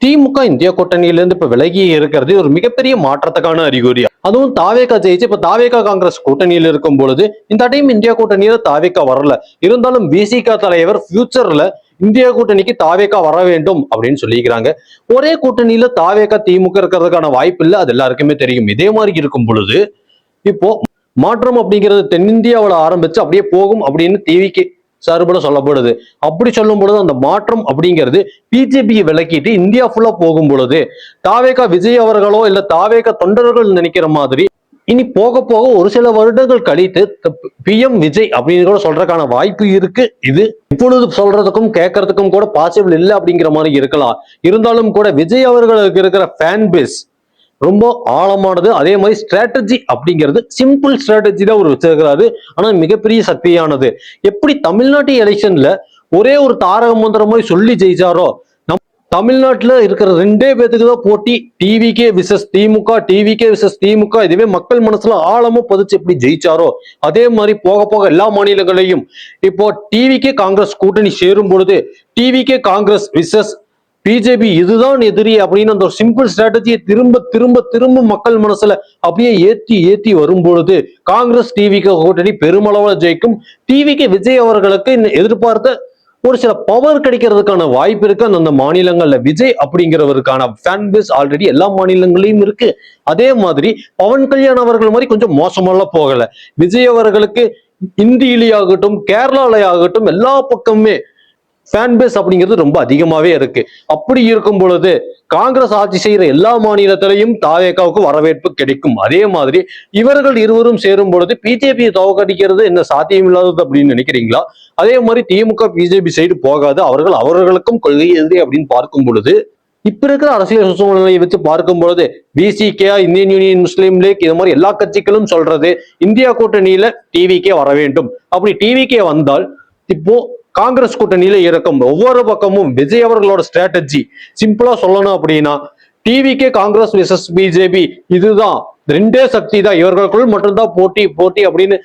திமுக India கூட்டணியிலிருந்து இப்ப விலகி இருக்கிறது ஒரு மிகப்பெரிய மாற்றத்துக்கான அறிகுறி. அதுவும் தாவேகா ஜெயிச்சு இப்ப தாவேகா காங்கிரஸ் கூட்டணியில் இருக்கும் பொழுது இந்த டைம் இந்தியா கூட்டணியில தாவேகா வரல. இருந்தாலும் விசிக தலைவர் ஃபியூச்சர்ல இந்தியா கூட்டணிக்கு தாவேகா வர வேண்டும் அப்படின்னு சொல்லிக்கிறாங்க. ஒரே கூட்டணியில தாவேகா திமுக இருக்கிறதுக்கான வாய்ப்பு இல்லை, அது எல்லாருக்குமே தெரியும். இதே மாதிரி இருக்கும் பொழுது இப்போ மாற்றம் அப்படிங்கிறது தென்னிந்தியாவில் ஆரம்பிச்சு அப்படியே போகும் அப்படின்னு டிவிக்கு சார்புல சொல்லப்படுது. அப்படி சொல்லும் பொழுது அந்த மாற்றம் அப்படிங்கிறது பிஜேபியை விலக்கிட்டு இந்தியா ஃபுல்லா போகும் பொழுது தாவேகா விஜய் அவர்களோ இல்ல தாவேகா தொண்டர்கள் நினைக்கிற மாதிரி இனி போக போக ஒரு சில வருடங்கள் கழித்து PM விஜய் அப்படின்னு கூட சொல்றதுக்கான வாய்ப்பு இருக்கு. இது இப்பொழுது சொல்றதுக்கும் கேட்கறதுக்கும் கூட பாசிபிள் இல்லை அப்படிங்கிற மாதிரி இருக்கலாம். இருந்தாலும் கூட விஜய் அவர்களுக்கு இருக்கிற ஃபேன் பேஸ் ரொம்ப ஆழமானது. அதே மாதிரி ஸ்ட்ராட்டஜி அப்படிங்கிறது சிம்பிள் ஸ்ட்ராட்டஜி தான் அவர் வச்சிருக்கிறாரு, ஆனா மிகப்பெரிய சக்தியானது. எப்படி தமிழ்நாட்டு எலெக்ஷன்ல ஒரே ஒரு தாரக மந்திரம் மாதிரி சொல்லி ஜெயிச்சாரோ, நம் தமிழ்நாட்டுல இருக்கிற 2 பேத்துக்கு தான் போட்டி, டிவிகே விசஸ் திமுக, டிவிகே விசஸ் திமுக. இதுவே மக்கள் மனசுல ஆழமா பதிச்சு எப்படி ஜெயிச்சாரோ அதே மாதிரி போக போக எல்லா மாநிலங்களையும் இப்போ டிவிகே காங்கிரஸ் கூட்டணி சேரும் பொழுது டிவிகே காங்கிரஸ் விசஸ் பிஜேபி இதுதான் எதிரி அப்படின்னு அந்த ஒரு சிம்பிள் ஸ்ட்ராட்டஜியை திரும்ப திரும்ப திரும்ப மக்கள் மனசுல அப்படியே ஏத்தி ஏத்தி வரும்பொழுது காங்கிரஸ் டிவிக்கு கூட்டணி பெருமளவில் ஜெயிக்கும். டிவிக்கு விஜய் அவர்களுக்கு எதிர்பார்த்த ஒரு சில பவர் கிடைக்கிறதுக்கான வாய்ப்பு இருக்கு. அந்த மாநிலங்கள்ல விஜய் அப்படிங்கிறவருக்கான ஃபேன் பேஸ் ஆல்ரெடி எல்லா மாநிலங்களையும் இருக்கு. அதே மாதிரி பவன் கல்யாண் அவர்கள் மாதிரி கொஞ்சம் மோசமெல்லாம் போகல. விஜய் அவர்களுக்கு இந்தியிலேயாகட்டும் கேரளாலயாகட்டும் எல்லா பக்கமுமே ஃபேன் பேஸ் அப்படிங்கிறது ரொம்ப அதிகமாவே இருக்கு. அப்படி இருக்கும் பொழுது காங்கிரஸ் ஆட்சி செய்யற எல்லா மாநிலத்திலையும் தாவேகாவுக்கு வரவேற்பு கிடைக்கும். அதே மாதிரி இவர்கள் இருவரும் சேரும் பொழுது பிஜேபியை தோற்கடிக்கிறது என்ன சாத்தியம் இல்லாதது அப்படின்னு நினைக்கிறீங்களா? அதே மாதிரி திமுக பிஜேபி சைடு போகாது, அவர்களுக்கும் கொள்கை எதிரி அப்படின்னு பார்க்கும் பொழுது இப்ப இருக்கிற அரசியல் சூழ்நிலையை வச்சு பார்க்கும் பொழுது விசிகே, இந்தியன் யூனியன் முஸ்லீம் லீக் இது மாதிரி எல்லா கட்சிகளும் சொல்றது இந்தியா கூட்டணியில டிவிகே வர வேண்டும். அப்படி டிவிகே வந்தால் இப்போ காங்கிரஸ் கூட்டணியில இருக்கும். ஒவ்வொரு பக்கமும் விஜய் அவர்களோட ஸ்ட்ராட்டஜி சிம்பிளா சொல்லணும் அப்படின்னா டிவிகே காங்கிரஸ் விசஸ் பிஜேபி இதுதான் 2 சக்தி தான், இவர்களுக்குள் மட்டும்தான் போட்டி போட்டி அப்படின்னு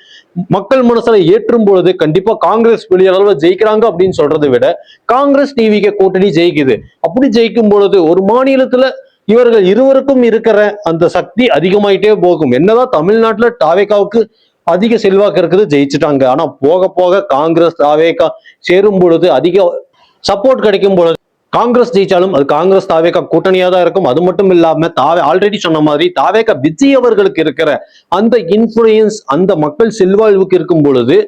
மக்கள் மனசுல ஏற்றும் பொழுது கண்டிப்பா காங்கிரஸ் பெரிய அளவுல ஜெயிக்கிறாங்க அப்படின்னு சொல்றதை விட காங்கிரஸ் டிவிகே கூட்டணி ஜெயிக்குது. அப்படி ஜெயிக்கும் பொழுது ஒரு மாநிலத்துல இவர்கள் இருவருக்கும் இருக்கிற அந்த சக்தி அதிகமாயிட்டே போகும். என்னதான் தமிழ்நாட்டுல தாவேகாவுக்கு அதிக செல்வாக்கு இருக்குது, ஜெயிச்சுட்டாங்க. ஆனா போக போக காங்கிரஸ் தாவேகா சேரும் பொழுது அதிக சப்போர்ட் கிடைக்கும் பொழுது காங்கிரஸ் ஜெயிச்சாலும் அது காங்கிரஸ் தாவேகா கூட்டணியா தான் இருக்கும். அது மட்டும் இல்லாம ஆல்ரெடி சொன்ன மாதிரி தாவேகா விஜய் அவர்களுக்கு இருக்கிற அந்த இன்ஃபுளுயன்ஸ் அந்த மக்கள் செல்வாழ்வுக்கு இருக்கும் பொழுது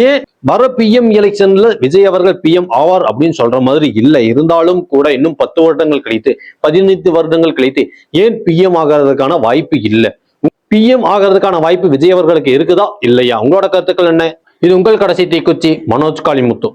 ஏன் வர PM எலெக்ஷன்ல விஜய் அவர்கள் PM ஆவார் அப்படின்னு சொல்ற மாதிரி இல்லை. இருந்தாலும் கூட இன்னும் 10 வருடங்கள் கழித்து 15 வருடங்கள் கழித்து ஏன் PM ஆகிறதுக்கான வாய்ப்பு இல்லை? PM ஆகிறதுக்கான வாய்ப்பு விஜய் அவர்களுக்கு இருக்குதா இல்லையா? உங்களோட கருத்துக்கள் என்ன? இது உங்கள் கடைசி தீக்குச்சி மனோஜ் காளிமுத்து.